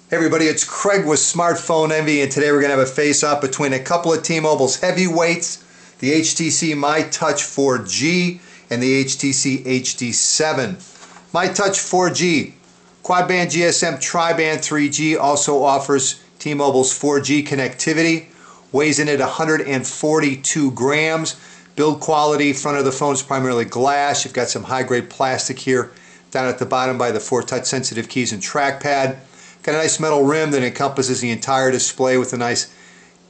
Hey everybody, it's Craig with Smartphone Envy, and today we're going to have a face-off between a couple of T-Mobile's heavyweights, the HTC myTouch 4G and the HTC HD7. myTouch 4G, quad-band GSM tri-band 3G, also offers T-Mobile's 4G connectivity, weighs in at 142 grams. Build quality, front of the phone is primarily glass. You've got some high-grade plastic here down at the bottom by the 4 touch-sensitive keys and trackpad. Got a nice metal rim that encompasses the entire display with a nice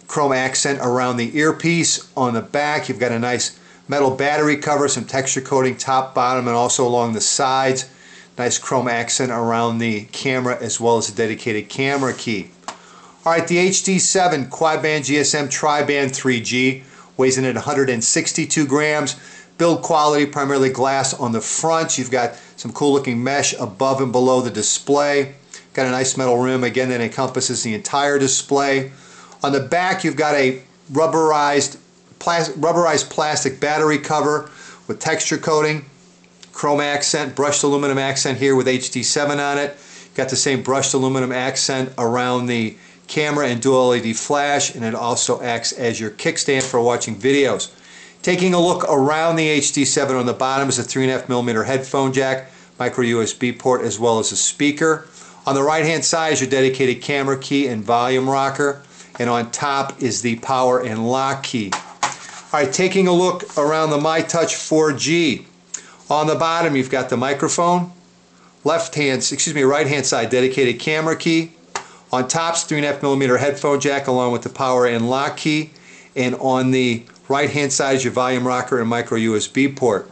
chrome accent around the earpiece. On the back, you've got a nice metal battery cover, some texture coating top, bottom, and also along the sides. Nice chrome accent around the camera as well as a dedicated camera key. Alright, the HD7 quad-band GSM tri-band 3G weighs in at 162 grams. Build quality, primarily glass on the front. You've got some cool looking mesh above and below the display. Got a nice metal rim again that encompasses the entire display. On the back you've got a rubberized plastic battery cover with texture coating, chrome accent, brushed aluminum accent here with HD7 on it. Got the same brushed aluminum accent around the camera and dual LED flash, and it also acts as your kickstand for watching videos. Taking a look around the HD7, on the bottom is a 3.5mm headphone jack, micro USB port, as well as a speaker. On the right hand side is your dedicated camera key and volume rocker, and on top is the power and lock key. Alright, taking a look around the myTouch 4G. On the bottom you've got the microphone, right hand side dedicated camera key. On top's 3.5mm headphone jack along with the power and lock key, and on the right hand side is your volume rocker and micro USB port.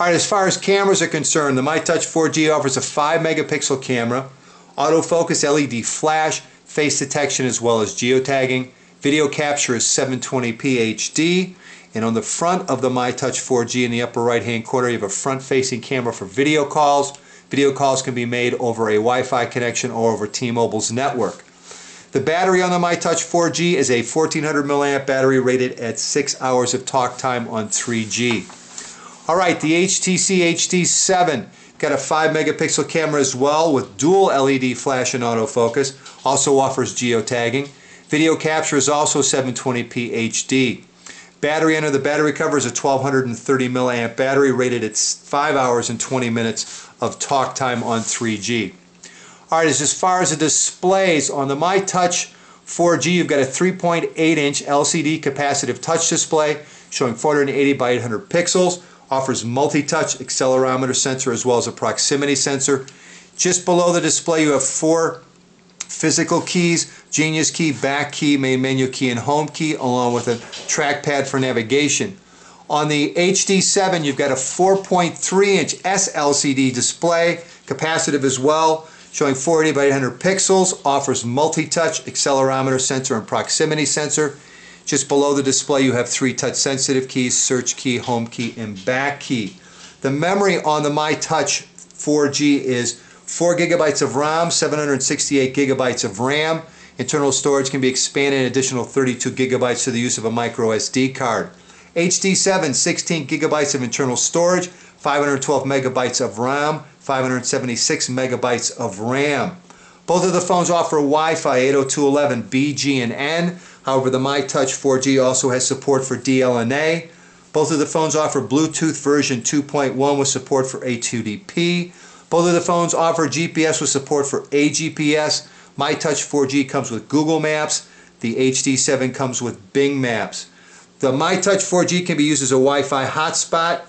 Alright, as far as cameras are concerned, the myTouch 4G offers a 5-megapixel camera, autofocus, LED flash, face detection, as well as geotagging. Video capture is 720p HD, and on the front of the myTouch 4G in the upper right hand corner you have a front-facing camera for video calls. Video calls can be made over a Wi-Fi connection or over T-Mobile's network. The battery on the myTouch 4G is a 1400 milliamp battery rated at 6 hours of talk time on 3G. Alright, the HTC HD7 got a 5-megapixel camera as well with dual LED flash and autofocus. Also offers geotagging. Video capture is also 720p HD. Battery under the battery cover is a 1230 milliamp battery rated at 5 hours and 20 minutes of talk time on 3G. Alright, as far as the displays, on the myTouch 4G you've got a 3.8-inch LCD capacitive touch display showing 480 by 800 pixels. Offers multi-touch accelerometer sensor as well as a proximity sensor. Just below the display you have 4 physical keys: Genius key, back key, main menu key, and home key, along with a trackpad for navigation. On the HD7 you've got a 4.3-inch SLCD display, capacitive as well, showing 480 by 800 pixels. Offers multi-touch accelerometer sensor and proximity sensor. Just below the display you have 3 touch-sensitive keys: search key, home key, and back key. The memory on the myTouch 4G is 4 gigabytes of ROM, 768 gigabytes of RAM. Internal storage can be expanded an additional 32 gigabytes through the use of a micro SD card. HD7, 16 gigabytes of internal storage, 512 megabytes of ROM, 576 megabytes of RAM. Both of the phones offer Wi-Fi 802.11b, G, and N. However, the myTouch 4G also has support for DLNA. Both of the phones offer Bluetooth version 2.1 with support for A2DP. Both of the phones offer GPS with support for AGPS. myTouch 4G comes with Google Maps. The HD7 comes with Bing Maps. The myTouch 4G can be used as a Wi-Fi hotspot,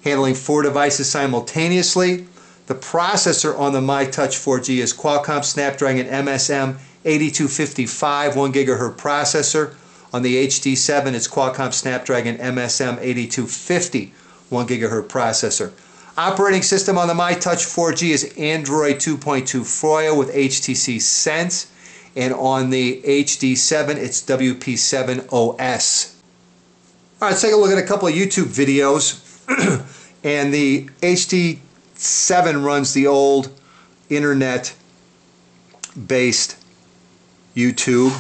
handling 4 devices simultaneously. The processor on the myTouch 4G is Qualcomm Snapdragon MSM 8255 1 GHz processor. On the HD7 it's Qualcomm Snapdragon MSM 8250 1 GHz processor. Operating system on the myTouch 4G is Android 2.2 Froyo with HTC Sense, and on the HD7 it's WP7 OS. Alright, let's take a look at a couple of YouTube videos. And the HD7 runs the old internet based YouTube.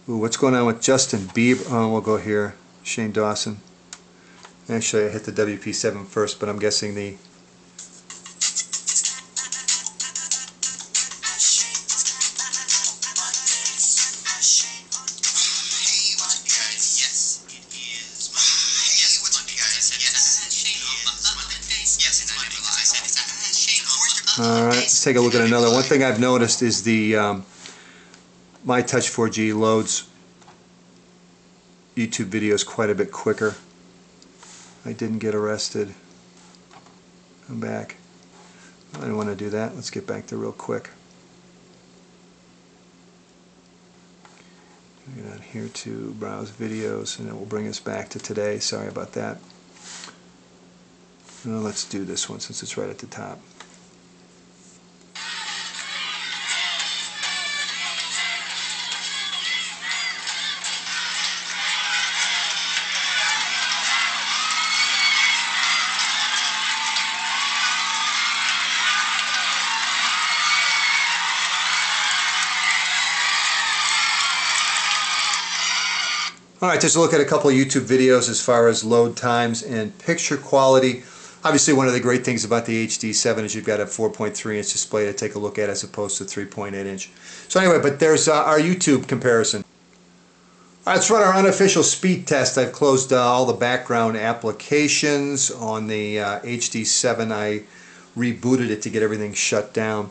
Ooh, what's going on with Justin Bieber? Oh, we'll go here. Shane Dawson. Actually, I hit the WP7 first, but I'm guessing the Alright, let's take a look at another. One thing I've noticed is the myTouch 4G loads YouTube videos quite a bit quicker. I didn't get arrested. I'm back. I didn't want to do that. Let's get back to real quick. Get on here to browse videos, and it will bring us back to today. Sorry about that. Well, let's do this one since it's right at the top. Alright, just a look at a couple of YouTube videos as far as load times and picture quality. Obviously, one of the great things about the HD7 is you've got a 4.3-inch display to take a look at as opposed to 3.8-inch. So anyway, but there's our YouTube comparison. Alright, let's run our unofficial speed test. I've closed all the background applications on the HD7. I rebooted it to get everything shut down.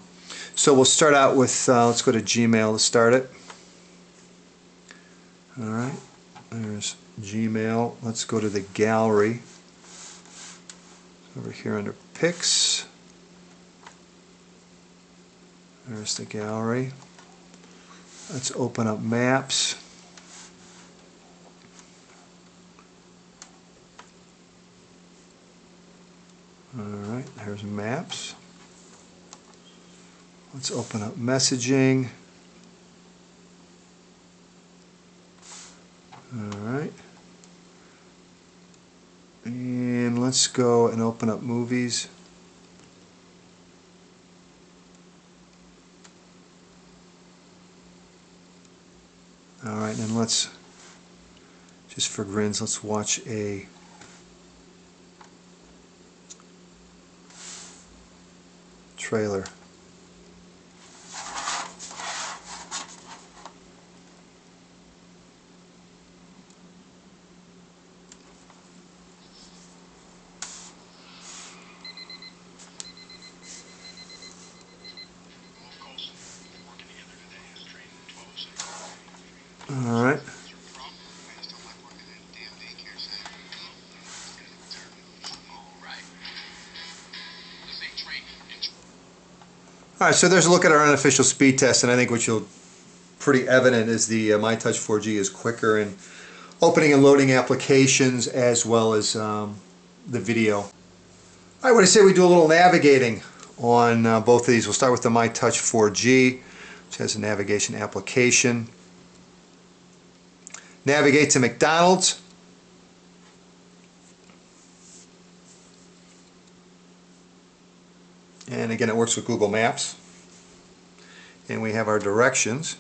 So we'll start out with, let's go to Gmail to start it. Alright. There's Gmail. Let's go to the gallery. Over here under Pics. There's the gallery. Let's open up Maps. Alright, there's Maps. Let's open up Messaging. Alright, and let's go and open up Movies. Alright, and let's, just for grins, let's watch a trailer. Alright. Alright, so there's a look at our unofficial speed test, and I think what you'll pretty evident is the myTouch 4G is quicker in opening and loading applications as well as the video. Alright, what I say we do a little navigating on both of these. We'll start with the myTouch 4G, which has a navigation application. Navigate to McDonald's. And again, it works with Google Maps. And we have our directions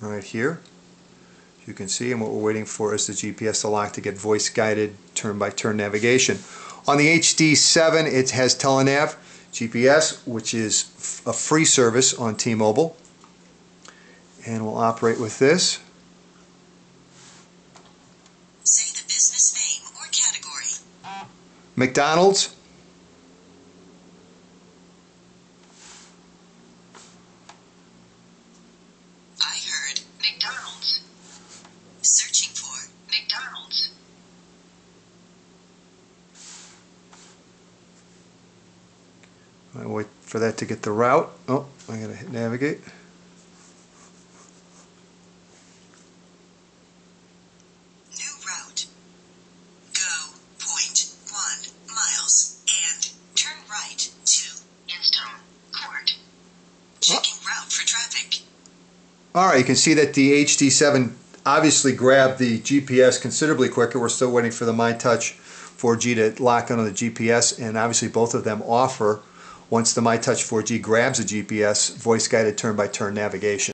right here. You can see, and what we're waiting for is the GPS to lock to get voice guided turn-by-turn navigation. On the HD7, it has Telenav GPS, which is a free service on T-Mobile. And we'll operate with this. Say the business name or category. McDonald's. I heard McDonald's. Searching for McDonald's. I wait for that to get the route. Oh, I gotta hit navigate. New route. Go 0.1 miles and turn right to Instone Court. Checking route for traffic. Alright, you can see that the HD7 obviously grabbed the GPS considerably quicker. We're still waiting for the myTouch 4G to lock onto the GPS, and obviously both of them offer, once the myTouch 4G grabs a GPS, voice-guided turn-by-turn navigation.